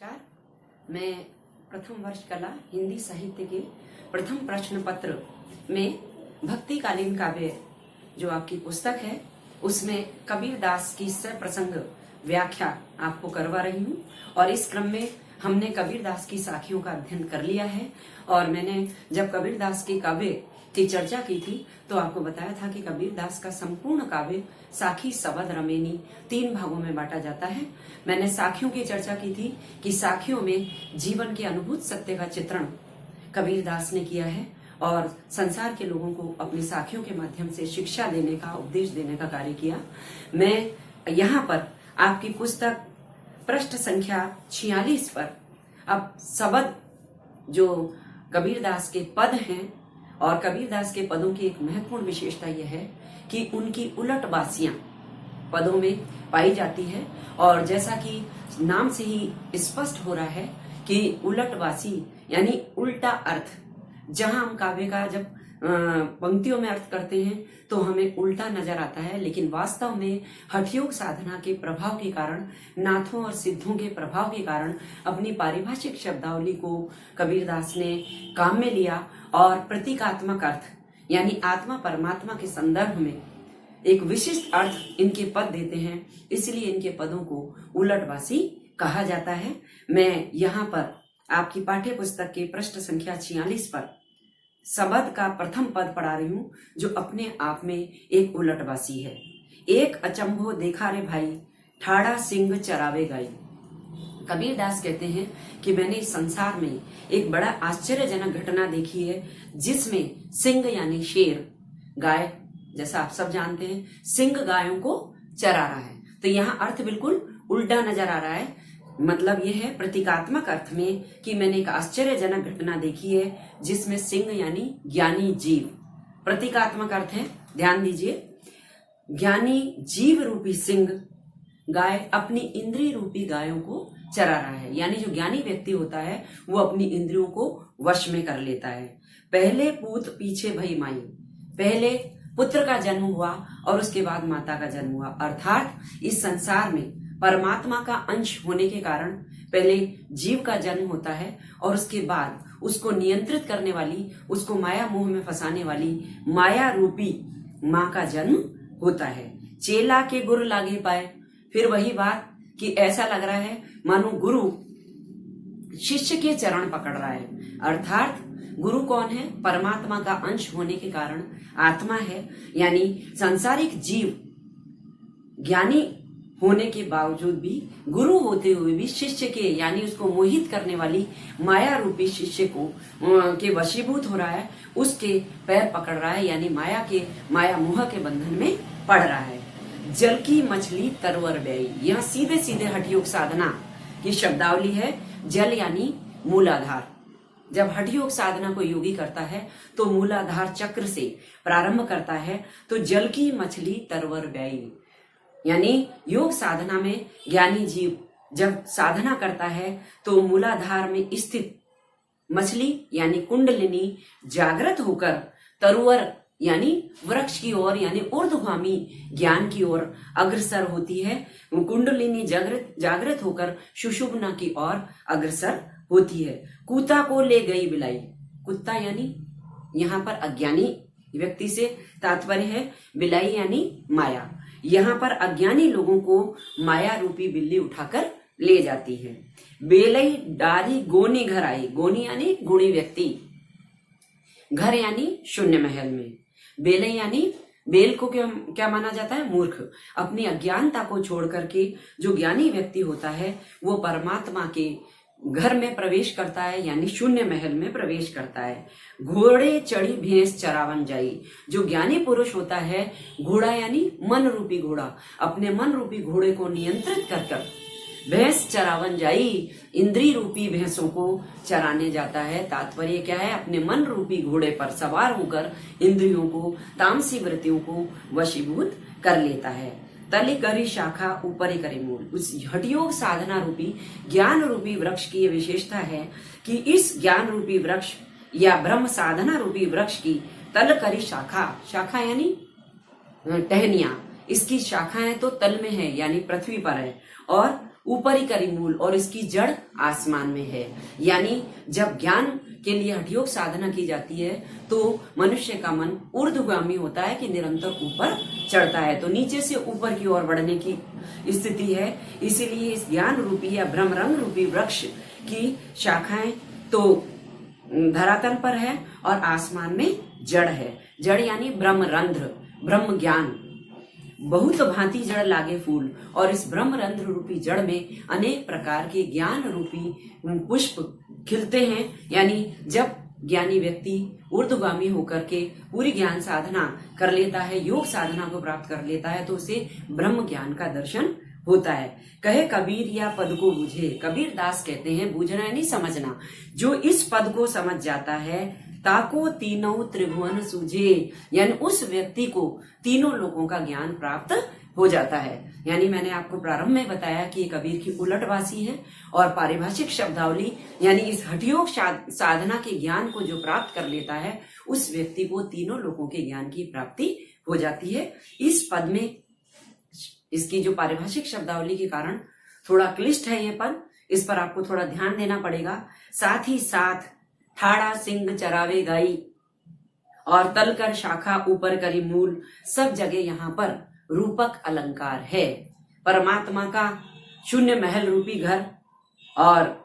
नमस्कार। मैं प्रथम वर्ष कला हिंदी साहित्य के प्रथम प्रश्न पत्र में भक्तिकालीन काव्य जो आपकी पुस्तक है उसमें कबीर दास की सप्रसंग व्याख्या आपको करवा रही हूँ। और इस क्रम में हमने कबीर दास की साखियों का अध्ययन कर लिया है। और मैंने जब कबीर दास के काव्य की चर्चा की थी तो आपको बताया था कि कबीर दास का संपूर्ण काव्य साखी सबद रमेनी 3 भागों में बांटा जाता है। मैंने साखियों की चर्चा की थी कि साखियों में जीवन के अनुभूत सत्य का चित्रण कबीर दास ने किया है और संसार के लोगों को अपनी साखियों के माध्यम से शिक्षा देने का, उपदेश देने का कार्य किया। मैं यहाँ पर आपकी पुस्तक पृष्ठ संख्या 46 पर अब सबद जो कबीर दास के पद हैं और कबीर दास के पदों की एक महत्वपूर्ण विशेषता यह है कि उनकी उलटबासियां पदों में पाई जाती है। और जैसा कि नाम से ही स्पष्ट हो रहा है कि उलटबासी यानी उल्टा अर्थ, जहां हम काव्य का जब पंक्तियों में अर्थ करते हैं तो हमें उल्टा नजर आता है, लेकिन वास्तव में हठयोग साधना के प्रभाव के कारण, नाथों और सिद्धों के प्रभाव के कारण अपनी पारिभाषिक शब्दावली को कबीरदास ने काम में लिया और प्रतीकात्मक अर्थ यानी आत्मा परमात्मा के संदर्भ में एक विशिष्ट अर्थ इनके पद देते हैं, इसलिए इनके पदों को उलटबासी कहा जाता है। मैं यहाँ पर आपकी पाठ्य पुस्तक के पृष्ठ संख्या 46 पर सबद का प्रथम पद पढ़ा रही हूँ जो अपने आप में एक उलटबासी है। एक अचंभो देखा रे भाई, ठाड़ा सिंह चरावे गाई। कबीर दास कहते हैं कि मैंने इस संसार में एक बड़ा आश्चर्यजनक घटना देखी है जिसमें सिंह यानी शेर, गाय जैसा आप सब जानते हैं, सिंह गायों को चरा रहा है। तो यहाँ अर्थ बिल्कुल उल्टा नजर आ रहा है। मतलब यह है प्रतीकात्मक अर्थ में कि मैंने एक आश्चर्यजनक घटना देखी है जिसमें सिंह यानी ज्ञानी जीव, प्रतीकात्मक अर्थ है, ध्यान दीजिए। ज्ञानी जीव रूपी सिंह गाय अपनी इंद्रिय रूपी गायों को चरा रहा है। यानी जो ज्ञानी व्यक्ति होता है वो अपनी इंद्रियों को वश में कर लेता है। पहले पूत पीछे भई माई, पहले पुत्र का जन्म हुआ और उसके बाद माता का जन्म हुआ। अर्थात इस संसार में परमात्मा का अंश होने के कारण पहले जीव का जन्म होता है और उसके बाद उसको नियंत्रित करने वाली, उसको माया मोह में फंसाने वाली माया रूपी माँ का जन्म होता है। चेला के गुरु लागे पाए, फिर वही बात कि ऐसा लग रहा है मानो गुरु शिष्य के चरण पकड़ रहा है। अर्थात गुरु कौन है? परमात्मा का अंश होने के कारण आत्मा है। यानी सांसारिक जीव ज्ञानी होने के बावजूद भी, गुरु होते हुए भी शिष्य के यानी उसको मोहित करने वाली माया रूपी शिष्य को के वशीभूत हो रहा है, उसके पैर पकड़ रहा है, यानी माया मोह के बंधन में पड़ रहा है। जल की मछली तरवर ब्याई, यह सीधे सीधे हठयोग साधना की शब्दावली है। जल यानी मूलाधार। जब हठयोग साधना को योगी करता है तो मूलाधार चक्र से प्रारंभ करता है। तो जल की मछली तरवर ब्याई यानी योग साधना में ज्ञानी जीव जब साधना करता है तो मूलाधार में स्थित मछली यानी कुंडलिनी जागृत होकर तरुवर यानी वृक्ष की ओर यानी ऊर्ध्वगामी ज्ञान की ओर अग्रसर होती है। कुंडलिनी जागृत होकर सुषुम्ना की ओर अग्रसर होती है। कुत्ता को ले गई बिलाई, कुत्ता यानी यहाँ पर अज्ञानी व्यक्ति से तात्पर्य है, बिलाई यानी माया। यहाँ पर अज्ञानी लोगों को माया रूपी बिल्ली उठाकर ले जाती है। बेलई डारी गोनी घर आई, गोनी यानी गुणी व्यक्ति, घर यानी शून्य महल में। बेलई यानी बेल को क्या माना जाता है? मूर्ख। अपनी अज्ञानता को छोड़ करके जो ज्ञानी व्यक्ति होता है वो परमात्मा के घर में प्रवेश करता है यानी शून्य महल में प्रवेश करता है। घोड़े चढ़ी भैंस चरावन जाई, जो ज्ञानी पुरुष होता है घोड़ा यानी मन रूपी घोड़ा, अपने मन रूपी घोड़े को नियंत्रित कर भैंस चरावन जाई, इंद्रिय रूपी भैंसों को चराने जाता है। तात्पर्य क्या है? अपने मन रूपी घोड़े पर सवार होकर इंद्रियों को, तामसी वृत्तियों को वशीभूत कर लेता है। तले करी शाखा ऊपरी करे मूल, उस हठयोग साधना रूपी ज्ञान रूपी वृक्ष की ये विशेषता है कि इस ज्ञान रूपी वृक्ष या ब्रह्म साधना रूपी वृक्ष की तल करी शाखा, शाखा यानी टहनिया, इसकी शाखाएं तो तल में है यानी पृथ्वी पर है और ऊपरी करीमूल और इसकी जड़ आसमान में है। यानी जब ज्ञान के लिए हठयोग साधना की जाती है तो मनुष्य का मन ऊर्ध्वगामी होता है कि निरंतर ऊपर चढ़ता है, तो नीचे से ऊपर की ओर बढ़ने की स्थिति है। इसीलिए इस ज्ञान रूपी या ब्रह्म रंग रूपी वृक्ष की शाखाएं तो धरातल पर है और आसमान में जड़ है। जड़ यानी ब्रह्म रंध्र, ब्रह्म ज्ञान। बहुत भांति जड़ लागे फूल, और इस ब्रह्म रंध्र रूपी जड़ में अनेक प्रकार के ज्ञान रूपी पुष्प खिलते हैं। यानी जब ज्ञानी व्यक्ति ऊर्ध्वगामी होकर के पूरी ज्ञान साधना कर लेता है, योग साधना को प्राप्त कर लेता है, तो उसे ब्रह्म ज्ञान का दर्शन होता है। कहे कबीर या पद को बुझे, कबीर दास कहते हैं बूझना यानी समझना। जो इस पद को समझ जाता है ताको तीनों त्रिभुवन सूझे, यानी उस व्यक्ति को तीनों लोगों का ज्ञान प्राप्त हो जाता है। यानी मैंने आपको प्रारंभ में बताया कि ये कबीर की उलटवासी है, और पारिभाषिक शब्दावली यानी इस हठयोग साधना के ज्ञान को जो प्राप्त कर लेता है उस व्यक्ति को तीनों लोगों के ज्ञान की प्राप्ति हो जाती है। इस पद में इसकी जो पारिभाषिक शब्दावली के कारण थोड़ा क्लिष्ट है ये पद, इस पर आपको थोड़ा ध्यान देना पड़ेगा। साथ ही साथ ठाड़ा सिंह चरावे गाई और तलकर शाखा ऊपर करी मूल, सब जगह यहाँ पर रूपक अलंकार है। परमात्मा का शून्य महल रूपी घर और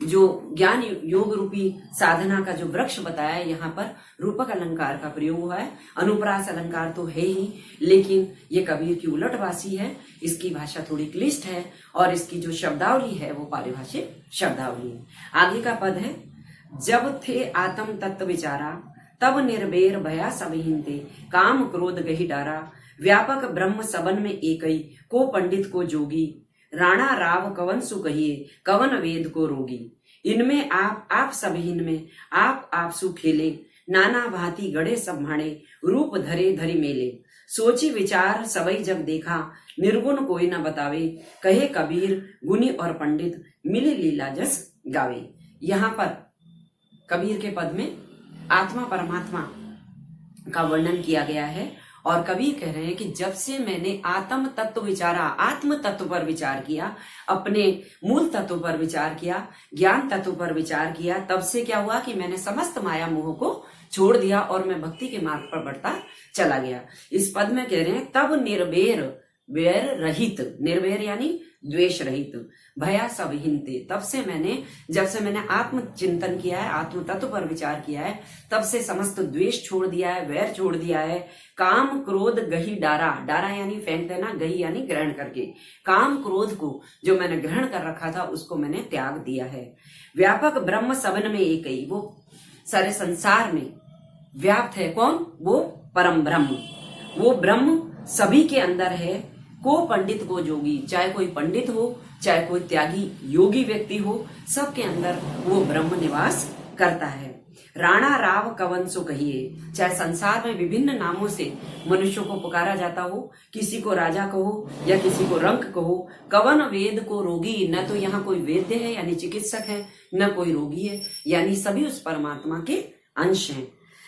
जो ज्ञान योग रूपी साधना का जो वृक्ष बताया है, यहाँ पर रूपक अलंकार का प्रयोग हुआ है। अनुप्रास अलंकार तो है ही, लेकिन ये कबीर की उलटवासी है, इसकी भाषा थोड़ी क्लिष्ट है और इसकी जो शब्दावली है वो पारिभाषिक शब्दावली है। आगे का पद है, जब थे आत्म तत्व विचारा तब निर्भेर भया सबहीन थे, काम क्रोध गही डारा, व्यापक ब्रह्म सबन में एकई, को पंडित को जोगी, राणा राव कवन सु कहिए, कवन वेद को रोगी। इनमें आप सबहीन में आप सु खेले, नाना भांति गढ़े सब भाणे, रूप धरे धरी मेले, सोची विचार सबई जब देखा, निर्गुण कोई न बतावे, कहे कबीर गुनी और पंडित, मिले लीला जस गावे। यहाँ पर कबीर के पद में आत्मा परमात्मा का वर्णन किया गया है, और कबीर कह रहे हैं कि जब से मैंने आत्म तत्व विचारा, आत्म तत्व पर विचार किया, अपने मूल तत्व पर विचार किया, ज्ञान तत्व पर विचार किया, तब से क्या हुआ कि मैंने समस्त माया मोह को छोड़ दिया और मैं भक्ति के मार्ग पर बढ़ता चला गया। इस पद में कह रहे हैं तब निर्भेर, वैर रहित, निर्भेर यानी द्वेष रहित, भया सबहीनते, तब से जब से मैंने आत्म चिंतन किया है, आत्म तत्व पर विचार किया है, तब से समस्त द्वेष छोड़ दिया है, वैर छोड़ दिया है। काम क्रोध गही डारा, डारा यानी फेंक देना, गही यानी ग्रहण करके, काम क्रोध को जो मैंने ग्रहण कर रखा था उसको मैंने त्याग दिया है। व्यापक ब्रह्म सबन में एक ही, वो सारे संसार में व्याप्त है। कौन? वो परम ब्रह्म, वो ब्रह्म सभी के अंदर है। को पंडित को जोगी, चाहे कोई पंडित हो चाहे कोई त्यागी योगी व्यक्ति हो, सबके अंदर वो ब्रह्म निवास करता है। राणा राव कवन सो कहिए, चाहे संसार में विभिन्न नामों से मनुष्यों को पुकारा जाता हो, किसी को राजा कहो या किसी को रंक कहो, कवन वेद को रोगी, न तो यहाँ कोई वेद्य है यानी चिकित्सक है, न कोई रोगी है, यानी सभी उस परमात्मा के अंश हैं।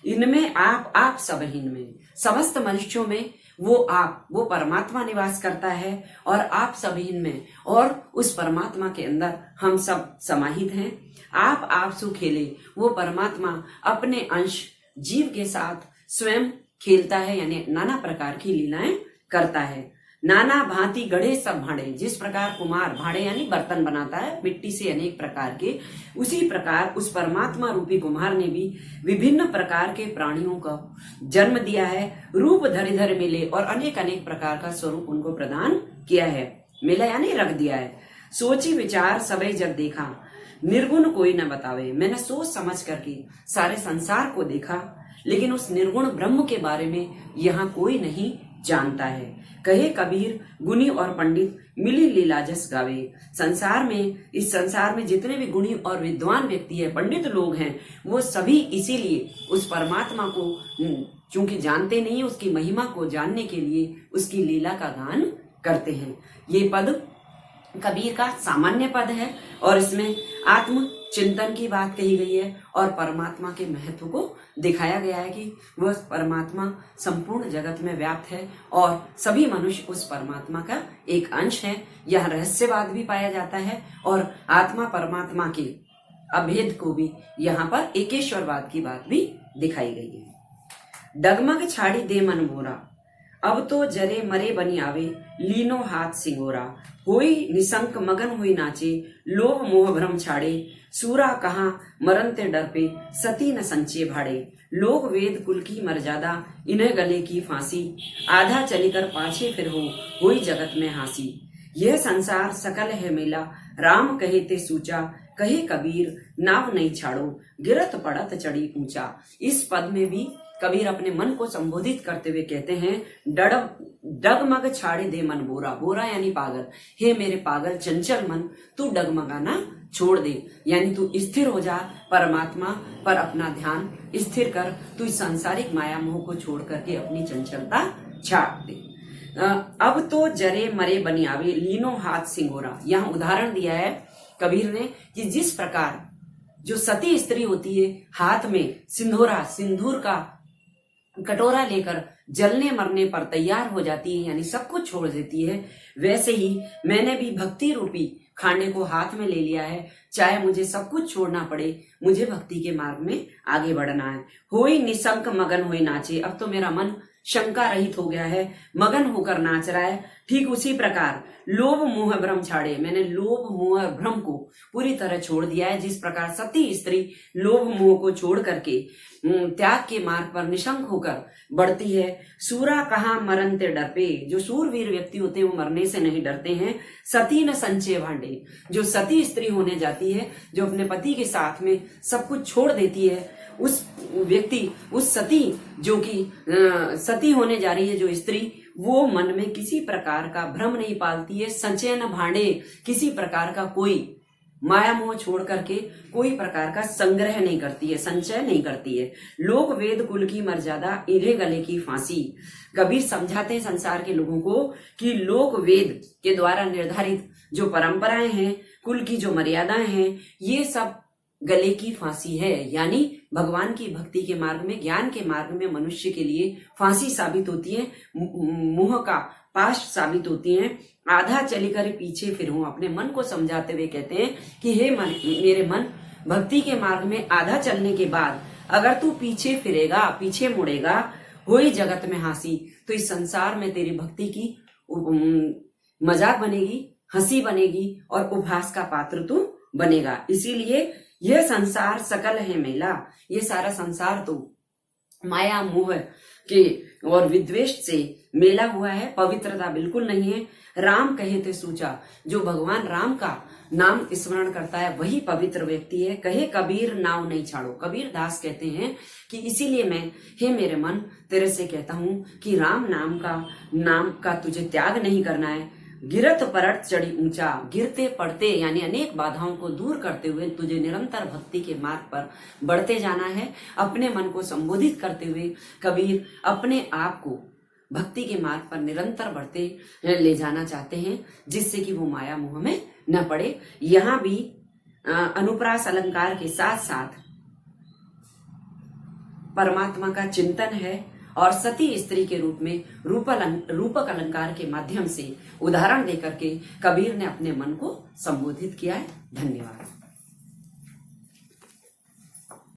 इनमें आप सबहीन में, समस्त मनुष्यों में वो परमात्मा निवास करता है, और आप सबहीन में और उस परमात्मा के अंदर हम सब समाहित हैं। आप सु खेले, वो परमात्मा अपने अंश जीव के साथ स्वयं खेलता है, यानी नाना प्रकार की लीलाएं करता है। नाना भांति गढ़े सब भाड़े, जिस प्रकार कुम्हार भाड़े यानी बर्तन बनाता है मिट्टी से अनेक प्रकार के, उसी प्रकार उस परमात्मा रूपी कुम्हार ने भी विभिन्न प्रकार के प्राणियों का जन्म दिया है, रूप धरे धरे मिले, और अनेक अनेक प्रकार का स्वरूप उनको प्रदान किया है, मिला यानी रख दिया है। सोची विचार सबई जब देखा, निर्गुण कोई न बतावे, मैंने सोच समझ करके सारे संसार को देखा, लेकिन उस निर्गुण ब्रह्म के बारे में यहाँ कोई नहीं जानता है। कहे कबीर गुणी और पंडित, मिली लीला जस गावे। इस संसार में जितने भी गुणी और विद्वान व्यक्ति है, पंडित लोग हैं, वो सभी इसीलिए उस परमात्मा को चूंकि जानते नहीं, उसकी महिमा को जानने के लिए उसकी लीला का गान करते हैं। ये पद कबीर का सामान्य पद है और इसमें आत्म चिंतन की बात कही गई है और परमात्मा के महत्व को दिखाया गया है कि वह परमात्मा संपूर्ण जगत में व्याप्त है और सभी मनुष्य उस परमात्मा का एक अंश है। यह रहस्यवाद भी पाया जाता है और आत्मा परमात्मा के अभेद को भी यहाँ पर एकेश्वरवाद की बात भी दिखाई गई है। डगमग छाड़ी दे मन मोरा, अब तो जरे मरे बनी आवे, लीनो हाथ सिंगोरा, होई निसंक मगन हुई नाचे, लोभ मोह भ्रम छाड़े, सूरा कहाँ मरनते डर पे, सती न संचे भाड़े, लोग वेद कुल की मर्यादा, इन्हें गले की फांसी, आधा चलिकर पाछे फिर हो, हुई जगत में हांसी, यह संसार सकल है मेला, राम कहे ते सूचा, कहे कबीर नाव नहीं छाड़ो, गिरत पड़त चढ़ी ऊंचा। इस पद में भी कबीर अपने मन को संबोधित करते हुए कहते हैं, डगमग छाड़े दे मन बोरा, बोरा यानी पागल, हे मेरे पागल चंचल मन, तू डगमगाना छोड़ दे, यानी तू स्थिर हो जा, परमात्मा पर अपना ध्यान स्थिर कर, तू इस सांसारिक माया मोह को छोड़ करके अपनी चंचलता छाड़ दे। अब तो जरे मरे बनी आवे, लीनो हाथ सिंगोरा। यहाँ उदाहरण दिया है कबीर ने कि जिस प्रकार जो सती स्त्री होती है हाथ में सिंदूरा सिंदूर का कटोरा लेकर जलने मरने पर तैयार हो जाती है, यानी सब कुछ छोड़ देती है, वैसे ही मैंने भी भक्ति रूपी खाने को हाथ में ले लिया है, चाहे मुझे सब कुछ छोड़ना पड़े, मुझे भक्ति के मार्ग में आगे बढ़ना है। होई निशंक मगन होई नाचे, अब तो मेरा मन शंका रहित हो गया है, मगन होकर नाच रहा है। ठीक उसी प्रकार लोभ मोह भ्रम छाड़े, मैंने लोभ मोह भ्रम को पूरी तरह छोड़ दिया है। जिस प्रकार सती स्त्री लोभ मोह को छोड़ करके त्याग के मार्ग पर निशंक होकर बढ़ती है। सूरा कहाँ मरनते डर पे, जो सूरवीर व्यक्ति होते हैं वो मरने से नहीं डरते हैं। सती न संचय भांडे, जो सती स्त्री होने जाती है, जो अपने पति के साथ में सब कुछ छोड़ देती है, उस व्यक्ति, उस सती जो कि सती होने जा रही है जो स्त्री, वो मन में किसी प्रकार का भ्रम नहीं पालती है। संचय न भांडे, किसी प्रकार का कोई माया मोह छोड़ करके कोई प्रकार का संग्रह नहीं करती है, संचय नहीं करती है। लोक वेद कुल की मर्यादा, इन्हें गले की फांसी। कबीर समझाते हैं संसार के लोगों को कि लोक वेद के द्वारा निर्धारित जो परंपराएं हैं, कुल की जो मर्यादाएं हैं, ये सब गले की फांसी है, यानी भगवान की भक्ति के मार्ग में, ज्ञान के मार्ग में मनुष्य के लिए फांसी साबित होती है, मोह का पाश साबित होती है। आधा चली कर पीछे फिर हूं, अपने मन को समझाते हुए कहते हैं कि हे मन, मेरे मन, भक्ति के मार्ग में आधा चलने के बाद अगर तू पीछे फिरेगा, पीछे मुड़ेगा, होई जगत में हांसी, तो इस संसार में तेरी भक्ति की मजाक बनेगी, हंसी बनेगी और उपहास का पात्र तू बनेगा। इसीलिए यह संसार सकल है मेला, ये सारा संसार तो माया मोह के और विद्वेष से मेला हुआ है, पवित्रता बिल्कुल नहीं है। राम कहे थे सूचा, जो भगवान राम का नाम स्मरण करता है वही पवित्र व्यक्ति है। कहे कबीर नाव नहीं छाड़ो, कबीर दास कहते हैं कि इसीलिए मैं, हे मेरे मन, तेरे से कहता हूं कि राम नाम का तुझे त्याग नहीं करना है। गिरत परत चढ़ी ऊंचा, गिरते पड़ते यानी अनेक बाधाओं को दूर करते हुए तुझे निरंतर भक्ति के मार्ग पर बढ़ते जाना है। अपने मन को संबोधित करते हुए कबीर अपने आप को भक्ति के मार्ग पर निरंतर बढ़ते ले जाना चाहते हैं, जिससे कि वो माया मोह में न पड़े। यहाँ भी अनुप्रास अलंकार के साथ साथ परमात्मा का चिंतन है और सती स्त्री के रूप में रूपक अलंकार के माध्यम से उदाहरण देकर के कबीर ने अपने मन को संबोधित किया है। धन्यवाद।